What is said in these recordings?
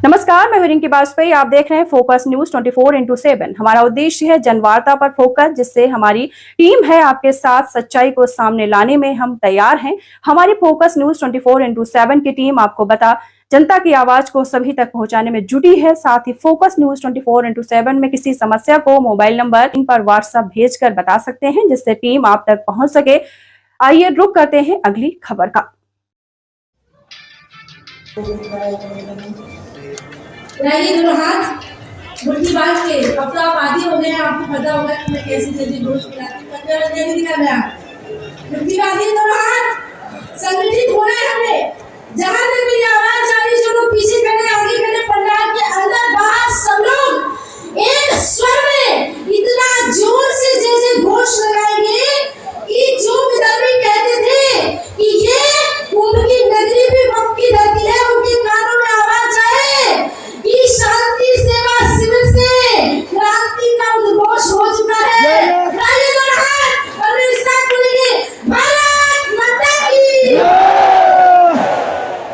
नमस्कार, मैं रिंकी वाजपेयी। आप देख रहे हैं फोकस न्यूज 24/7। हमारा उद्देश्य है जनवार्ता पर फोकस, जिससे हमारी टीम है आपके साथ सच्चाई को सामने लाने में हम तैयार हैं। हमारी फोकस न्यूज 24/7 की टीम आपको जनता की आवाज को सभी तक पहुंचाने में जुटी है। साथ ही फोकस न्यूज 24/7 में किसी समस्या को मोबाइल नंबर इन पर व्हाट्सएप भेजकर बता सकते हैं, जिससे टीम आप तक पहुंच सके। आइए रुक करते हैं अगली खबर का। लाइए दोनों हाथ मुट्ठी बांध के। अब तो आप आदि हो गए हैं, आपको पता होगा कि मैं कैसी जल्दी घोष कराती हूँ। पंजा नहीं करना है। मुट्ठी बांधिए दोनों हाथ, संगठित होना है हमें। जहाँ तक मेरी आवाज आ रही, जो लोग पीछे खड़े आगे खड़े पंडाल के अंदर बाहर सब लोग एक स्वर में इतना जोर से जैसे घोष लगाएंगे कि जो विदर्भी कहते थे कि ये कुंभ की नगरी भी वक्त की धरती है, उनके कानों में आवाज आए कि शांति सेवा शिविर से क्रांति का उद्घोष हो चुका है। राजे दोनों हाथ और मेरे साथ बोलेंगे, भारत माता की।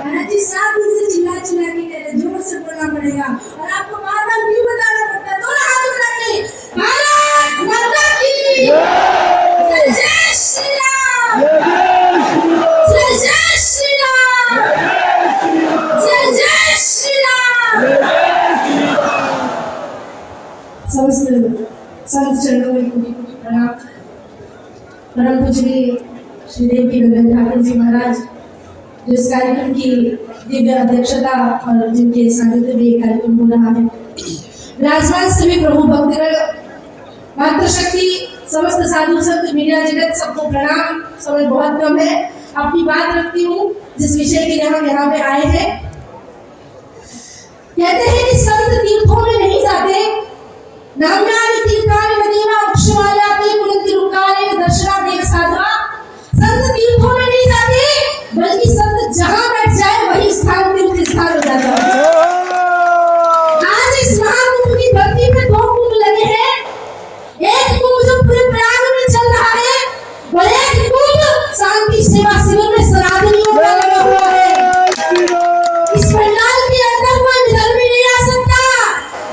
महाराज जी साथ से चिल्ला चिल्ला के कह रहे, जोर से बोलना पड़ेगा और आपको बार-बार भी बताना पड़ता है। दोनों हाथ उठा के भारत माता की। जय जय श्री राम, जय जय श्री राम, जय जय श्री राम। समस्त संत चरणों में कोटि-कोटि प्रणाम। परम पूज्य श्री देवी नंदन ठाकुर जी महाराज, जो इस कार्यक्रम की दिव्य अध्यक्षता और जिनके सानिध्य में कार्यक्रम हो रहा है, विराजमान सभी प्रभु भक्तगण, मातृशक्ति, समस्त साधु संत, मीडिया जगत, सबको प्रणाम। समय बहुत कम है, अपनी बात रखती हूँ जिस विषय के लिए हम यहाँ पे आए हैं। कहते हैं कि संत तीर्थों में नहीं जाते, नाम्यानि तीर्थानि नदीमा वृक्षमाल्याते कुलतिरुक्कारे दर्शना देव साधवा। संत तीर्थों में नहीं जाते, बल्कि संत जहाँ बैठ जाए वही स्थान तीर्थ स्थान हो जाता है। आज इस महाकुंभ की धरती में दो कुंभ लगे हैं। एक कुंभ जो पूरे प्रयाग में चल रहा है और एक कुंभ शांति सेवा शिविर में सनातनियों का लगा हुआ है। इस पंडाल के अंदर कोई विदर्भी नहीं आ सकता।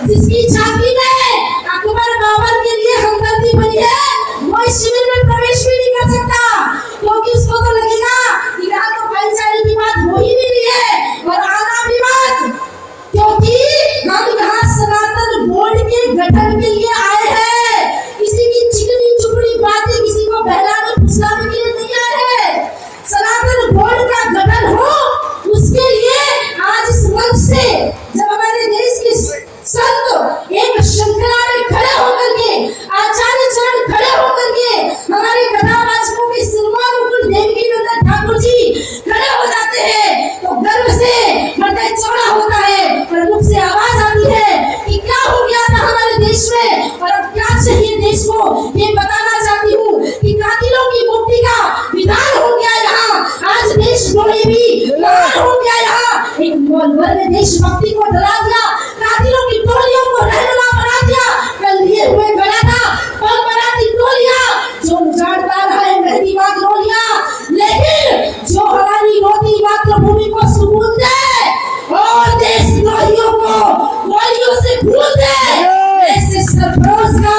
जिसकी छाती में अकबर बाबर के लिए हमदर्दी बनी है, वो इस शिविर में प्रवेश भी नहीं कर सकता, क्योंकि उसको तो लगेगा कि यहाँ तो भाईचारे की बात हो ही नहीं रही है और आना भी मत, क्योंकि हम यहाँ सनातन बोर्ड के गठन के लिए आए हैं। किसी की चिकनी चुपड़ी बातें किसी को बहलाने फुसलाने के लिए नहीं आए हैं। सनातन बोर्ड का गठन हो, उसके लिए आज इस मंच से जब हमारे देश के संत एक श्रृंखला में खड़े होकर के, आचार्य चरण खड़े होकर के, हमारे कथावाचकों के सिरमौर मुकुट देवकी नंदन ठाकुर जी खड़े हो जाते हैं, तो गर्व से हृदय चौड़ा होता है और मुख से आवाज आती है कि क्या हो गया था हमारे देश में और अब क्या चाहिए देश को। ये बताना चाहती हूँ कि कातिलों की मुक्ति का विधान हो गया यहाँ। आज देशद्रोही भी महान हो गया यहाँ। एक मोहल्ले ने देशभक्ति को डरा दिया, कातिलों की टोलियों को रहनुमा बना दिया। कल लिए हुए गया था बम बनाती टोलियां, जो उजाड़ता रहे मेहदी बाग रोलियां, लेकिन जो हमारी रोती मातृभूमि को सुकून दे और देशद्रोहियों को गोलियों से भूल दे, ऐसे सरफरोश का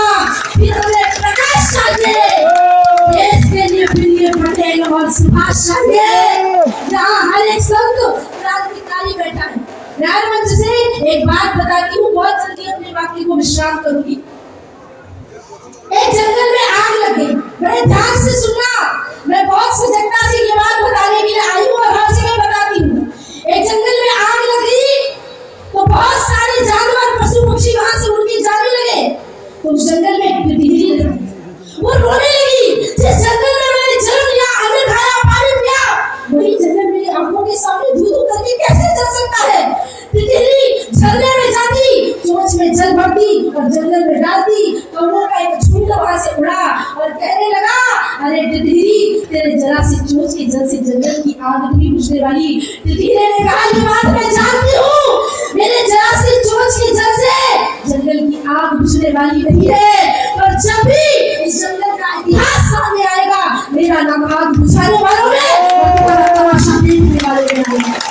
फिर हमें प्रकाश चाहिए। देश के लिए प्रिय पटेल और सुभाष चाहिए, जहाँ हर एक संत क्रांतिकारी बैठा है। यार मंच से एक बात बताती हूँ, बहुत जल्दी अपने वाक्य को विश्राम करूंगी। एक जंगल में आग लगी, बड़े ध्यान से सुनना, मैं बहुत सजगता से ये बात बताने के लिए आई हूँ और हर जगह बताती हूँ। एक जंगल में आग लगी तो बहुत सारे जानवर पशु पक्षी वहां से उड़ के जाने लगे। तो उस जंगल में एक तितली लगी, वो रोने लगी, जिस जंगल में मैंने जन्म लिया, अन्न खाया, पानी पिया, वही जंगल मेरी आंखों के सामने धू-धू करके कैसे जल सकता है। तितली झरने में जाती, चोंच में जल भरती और जंगल में डालती, कौओं का एक झुंड वहां से उड़ा और कहने लगा, अरे तितली, तेरे जरा सी चोंच के जल से जंगल की आग नहीं बुझने वाली। तितली ने कहा, ये बात मैं जानती हूँ, मेरे जरा सी चोंच के जल से जंगल की आग बुझने वाली नहीं है, पर जब भी इस जंगल का इतिहास सामने आएगा, मेरा नाम आग बुझाने वालों में और तुम्हारा तमाशा देखने वालों में आएगा।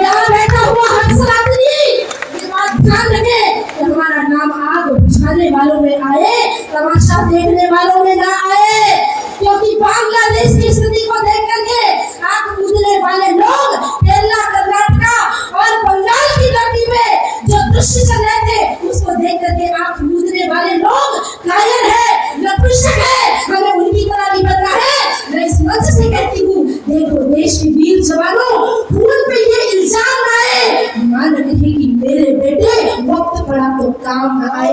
यहाँ बैठा हुआ हर सनातनी काम न आए।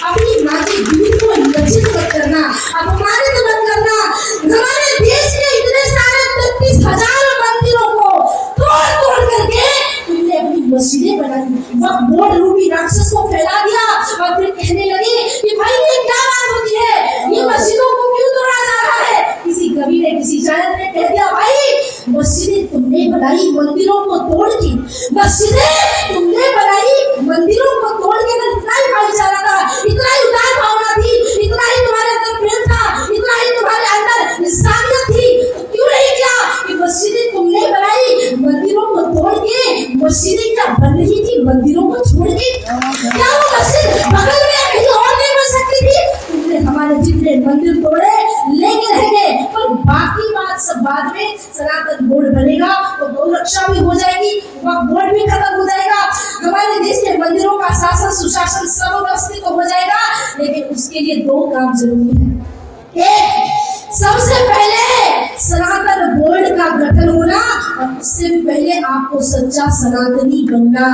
अपनी माँ के दूध को लज्जित मत करना, अपमानित मत करना। हमारे देश के इतने सारे 33,000 मंदिरों को तोड़ तोड़ करके तुमने अपनी मस्जिदें बनाई, वह बोर्ड रूपी राक्षस को फैला दिया और फिर कहने लगे कि भाई ये क्या बात होती है, ये मस्जिदों को क्यों तोड़ा जा रहा है। किसी कवि ने, किसी शायर ने कह दिया, भाई मस्जिदें तुमने बनाई मंदिरों को तोड़ के, मस्जिदें तुमने बनाई मंदिरों को तोड़ के। अगर इतना ही भाईचारा था, इतना ही उदार भावना थी, इतना ही तुम्हारे अंदर प्रेम था, इतना ही तुम्हारे अंदर इंसानियत थी, तो क्यों नहीं किया कि मस्जिदें तुमने बनाई मंदिरों को तोड़ के। मस्जिदें क्या बन रही थी मंदिरों को छोड़ के? क्या वो मस्जिद बगल में कहीं और नहीं बन सकती थी? तुमने हमारे जितने मंदिर तोड़े लेके रह गए, पर बाकी बात सब बाद में। सनातन बोर्ड बनेगा तो गौरक्षा भी हो जाएगी, वह बोर्ड भी खत्म हो जाएगा, हमारे देश में मंदिरों का शासन सुशासन सब अस्तित्व हो जाएगा। लेकिन उसके लिए 2 काम जरूरी है। एक, सबसे पहले सनातन बोर्ड का गठन होना, और उससे भी पहले आपको सच्चा सनातनी बनना।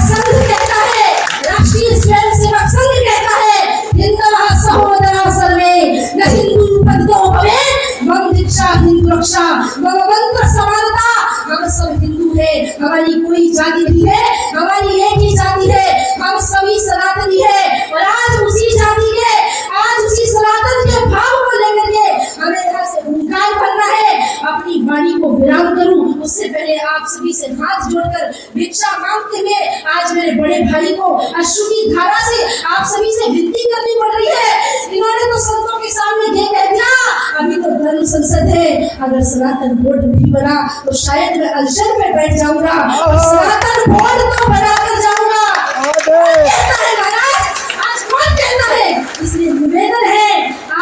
संघ कहता है, राष्ट्रीय स्वयंसेवक संघ कहता है, हिंदवः सहोदरः सर्वे न हिंदू पदो भवेत् मम दीक्षा हिंदू रक्षा मम मंत्र समानता। हम सब हिंदू है, हमारी कोई जाति नहीं है, हमारी एक ही जाति है, हम सभी सनातनी है। और आज उसी जाति के, आज उसी सनातन के भाव को लेकर के हमें यहाँ से हुंकार भरना है। अपनी वाणी को विराम करूं उससे पहले आप सभी से हाथ जोड़कर भिक्षा मांगते हुए आज मेरे बड़े भाई को अश्रु की धारा से आप सभी से विनती करनी पड़ रही है। इन्होंने तो संतों के सामने ये कह दिया, अभी तो धर्म संसद है, अगर सनातन बोर्ड नहीं बना तो शायद मैं अल्सर में बैठ जाऊंगा, सनातन बोर्ड तो बनाकर जाऊंगा। कहता है महाराज, आज कौन कहता है? इसलिए निवेदन है,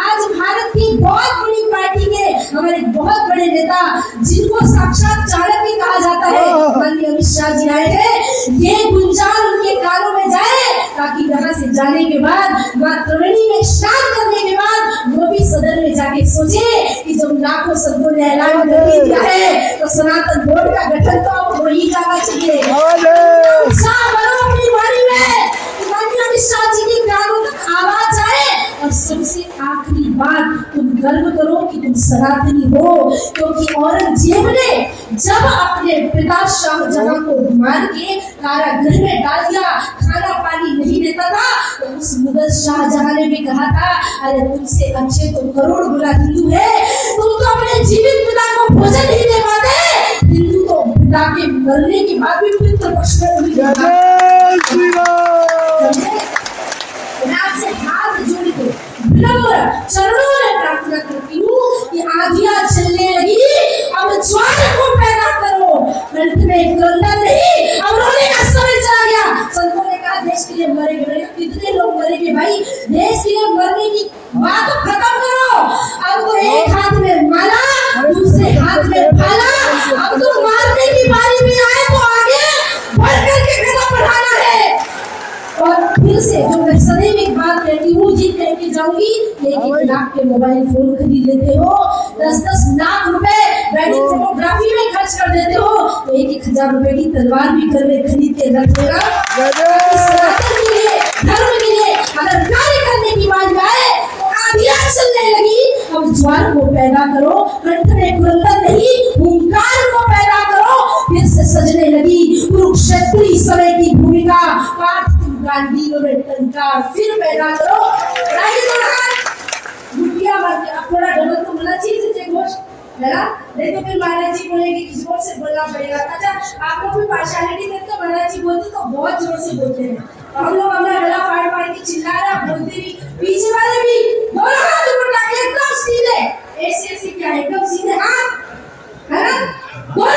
आज भारत की बहुत बड़ी पार्टी के हमारे बहुत बड़े नेता, जिनको साक्षात चाणक्य भी कहा जाता है, माननीय अमित शाह जी आए हैं, ये गुंजान उनके कानों में जाए, ताकि यहाँ से जाने के बाद, मां त्रिवेणी में स्नान करने के बाद वो भी सदन में जाके सोचे कि जब लाखों संतों ने ऐलान कर दिया है तो सनातन बोर्ड का गठन तो अब हो ही जाना चाहिए। अपनी वाणी में माननीय अमित शाह जी के कानों तक आवाज आए, और सबसे आखिरी बात, तुम गर्व करो कि तुम सनातनी हो। क्योंकि औरंगजेब ने जब अपने पिता शाहजहां को मार के कारागृह में डाल दिया, खाना पानी नहीं देता था, तो उस मुगल शाहजहां ने भी कहा था, अरे तुमसे अच्छे तो करोड़ गुना हिंदू है, तुम तो अपने जीवित पिता को भोजन नहीं दे पाते, हिंदू तो पिता के मरने के बाद भी पितृ पक्ष में नहीं देता। आपसे हाथ जोड़ के विनम्र चरणों में प्रार्थना करती हूँ कि आंधियां चलने लगी, अब ज्वार को पैदा करो, कंठ में क्रंदन नहीं, अब रोने का समय चला गया। संतों ने कहा देश के लिए मरेंगे, कितने लोग मरेंगे भाई, देश के लिए मरने की बात खत्म करो। अब तो एक हाथ में माला, दूसरे हाथ में भाला, अब तो मारने की बारी भी आए तो आगे बढ़ करके कदम बढ़ाना है। और फिर से जो मैं सदैव एक बात कहती हूँ, जी कह के जाऊंगी, 1-1 लाख के मोबाइल फोन खरीद लेते हो, 10-10 लाख रुपए वेडिंग फोटोग्राफी में खर्च कर देते हो, तो 1-1 हजार रुपए की तलवार भी घर में खरीद के रख लेगा। सनातन के लिए, धर्म के लिए अगर कार्य करने की बात आए तो आंधियां चलने लगी, अब ज्वार को पैदा करो, कंठ में क्रंदन नहीं, हुंकार को पैदा करो। फिर से सजने लगी कुरुक्षेत्री समय की भूमिका, गांधी में टंकार फिर पैदा करो। थोड़ा डबल तो बोलना चाहिए घोष, नहीं तो फिर महाराज जी बोलेंगे कि जोर से बोलना पड़ेगा। अच्छा, आप लोग भी पार्शियलिटी देते हो, महाराज जी बोलते तो बहुत जोर से बोलते हैं, हम लोग अपना गला फाड़ फाड़ के चिल्ला रहे, बोलते भी, पीछे वाले भी दोनों हाथ ऊपर करके एकदम सीधे, ऐसे ऐसे क्या एकदम सीधे हाथ, है ना, दोनों